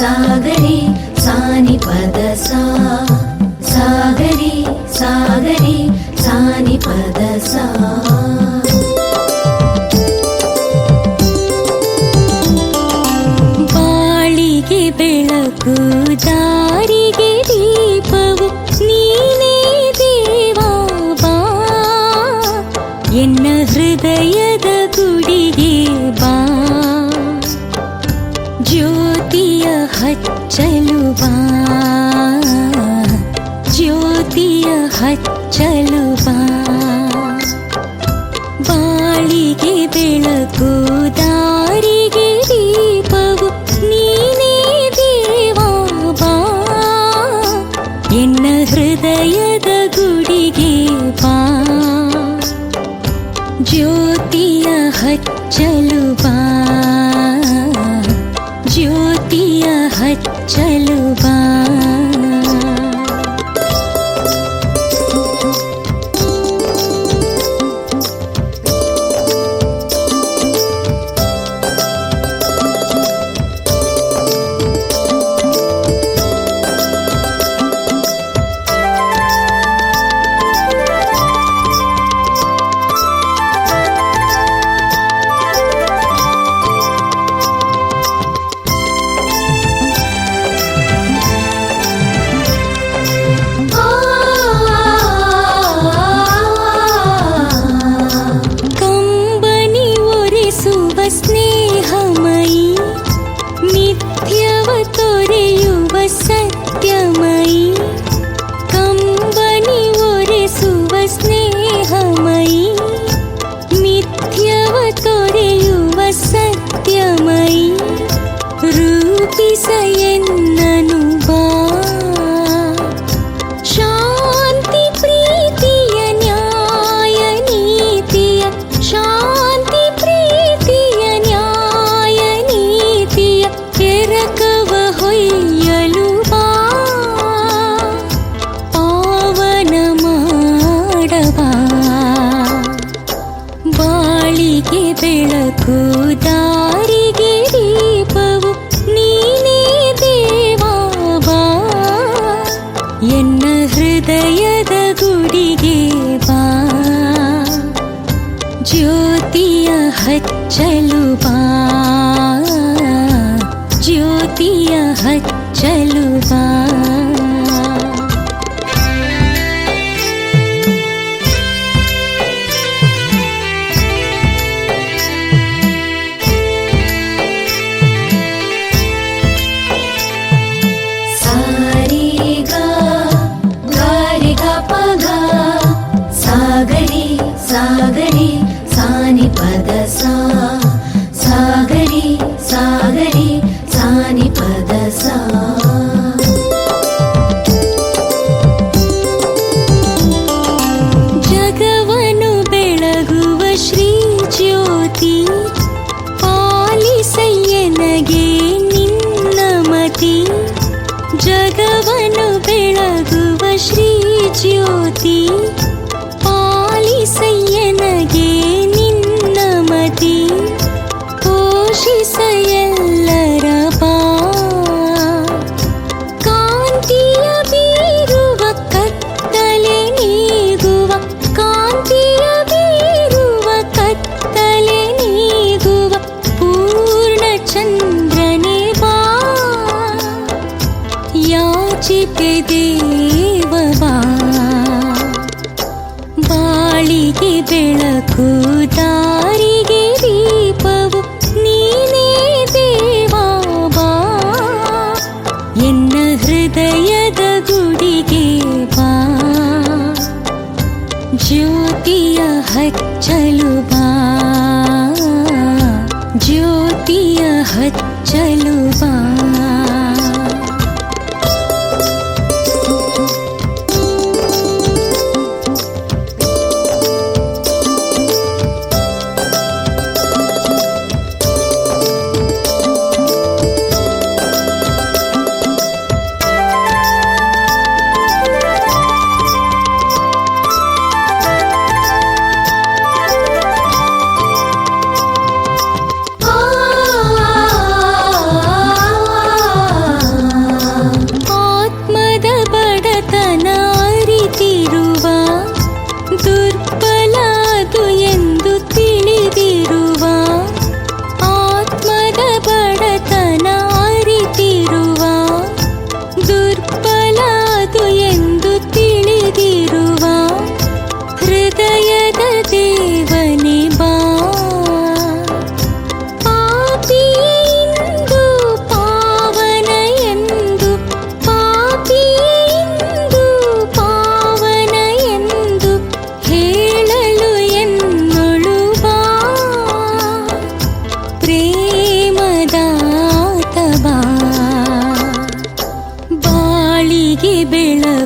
ಸಾಗರಿ ಸಾನಿ ಪದ ಸಾ ಸಾಗರಿ ಸಾಗರಿ ಸಾನಿ ಪದ ಸಾ. ಬಾಳಿಗೆ ಬೆಳಕು ದಾರಿಗೆ ದೀಪವು ನೀನೇ ದೇವಾ ಬಾ, ಎನ್ನ ಹೃದಯದ ಗುಡಿಗೆ ಬಾ, ಜ್ಯೋತಿಯ ಹಚ್ಚಲು ಬಾ, ಜ್ಯೋತಿಯ ಹಚ್ಚಲು ಬಾ. ಬಾಳಿಗೆ ಬೆಳಕು ದಾರಿಗೆ ದೀಪವು ನೀನೇ ದೇವಾ ಬಾ, ಎನ್ನ ಹೃದಯದ ಗುಡಿಗೆ ಬಾ, ಜ್ಯೋತಿಯ ಹಚ್ಚಲು ಬಾ, ಜ್ಯೋತಿಯ ಹಚ್ಚಲು ಬಾ. ಸ್ನೇಹಮಯಿ ನಿತ್ಯವ ತೊರೆಯುವ ಸತ್ಯಮಯಿ, ಕಂಬನಿ ಒರೆಸುವ ಸ್ನೇಹಮಯಿ ನಿತ್ಯವ ತೊರೆಯುವ ಸತ್ಯಮಯಿ, ರೂಪಿಸ ಎನ್ನನು ಬಾ, ಶಾಂತಿ ಪ್ರೀತಿಯ ನ್ಯಾಯ ನೀತಿಯ, ಶಾಂತಿ ಪ್ರೀತಿಯ ನ್ಯಾಯ ನೀತಿಯ ಕೆರಕವ ಹೊಯ್ಯಲು ಬಾ, ಪಾವನ ಮಾಡಬಾ. ಬಾಳಿಗೆ ಬೆಳಕು ದಾರಿಗೆ ದೀಪವು ನೀನೇ ದೇವಾ ಬಾ, ಎನ್ನ ಹೃದಯದ ಗುಡಿಗೆ ಬಾ, ಜ್ಯೋತಿಯ ಹಚ್ಚಲು ಬಾ, ಜ್ಯೋತಿಯ ಹಚ್ಚಲು ಬಾ. ಸಾಗರಿ ಸಾಗರಿ ಸಾನಿ ಪದ ಸಾ ಸಾಗರಿ ಸಾಗರಿ ಸಾನಿ ಪದ ಸಾ. ಜಗವನು ಬೆಳಗುವ ಶ್ರೀ ಜ್ಯೋತಿ, ಪಾಲಿಸಯ್ಯನಗೆ ನಿನ್ನ ಮತಿ, ಜಗವನು ಬೆಳಗುವ ಶ್ರೀ ಜ್ಯೋತಿ, ಪಾಲಿಸಯ್ಯನಗೆ ನಿನ್ನ ಮತಿ, ಪೋಷಿಸ ಎಲ್ಲರ ಬಾ, ಕಾಂತಿಯ ಬೀರುವ ಕತ್ತಲೆ ನೀಗುವ, ಕಾಂತಿಯ ಬೀರುವ ಕತ್ತಲೆ ನೀಗುವ ಪೂರ್ಣ ಚಂದ್ರನೇ ಬಾ, ಯಾಚಿತೆ ದೇವ ಬಾ. ಬಾಳಿಗೆ ಬೆಳಕು ದಾರಿಗೆ ದೀಪವು ನೀನೇ ದೇವಾ ಬಾ, ಎನ್ನ ಹೃದಯದ ಗುಡಿಗೆ ಬಾ, ಜ್ಯೋತಿಯ ಹಚ್ಚಲು ಬಾ, ಜ್ಯೋತಿಯ ಹಚ್ಚಲು ಬಾ.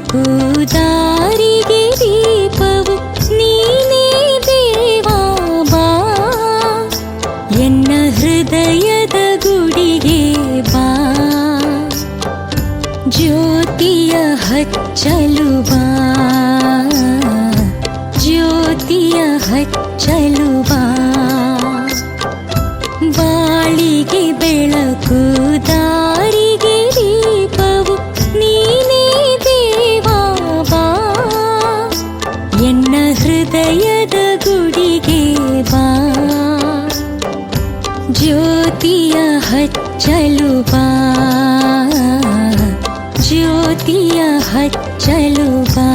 ಬೆಳಕು ದಾರಿಗೆ ದೀಪವು ನೀನೇ ದೇವಾ ಬಾ ಎನ್ನ ಹೃದಯದ ಗುಡಿಗೆ ಬಾ ಜ್ಯೋತಿಯ ಹಚ್ಚಲು ಬಾ ಜ್ಯೋತಿಯ ಹಚ್ಚಲು ಬಾ ಬಾಳಿಗೆ ಬೆಳಕು ದಾರಿಗೆ ದೀಪವು ನೀನೇ ದೇವಾ ಬಾ ಎನ್ನ ಹೃದಯದ ಗುಡಿಗೆ ಬಾ ಜ್ಯೋತಿಯ ಹಚ್ಚಲು ಬಾ ಜ್ಯೋತಿಯ ಹಚ್ಚಲು ಬಾ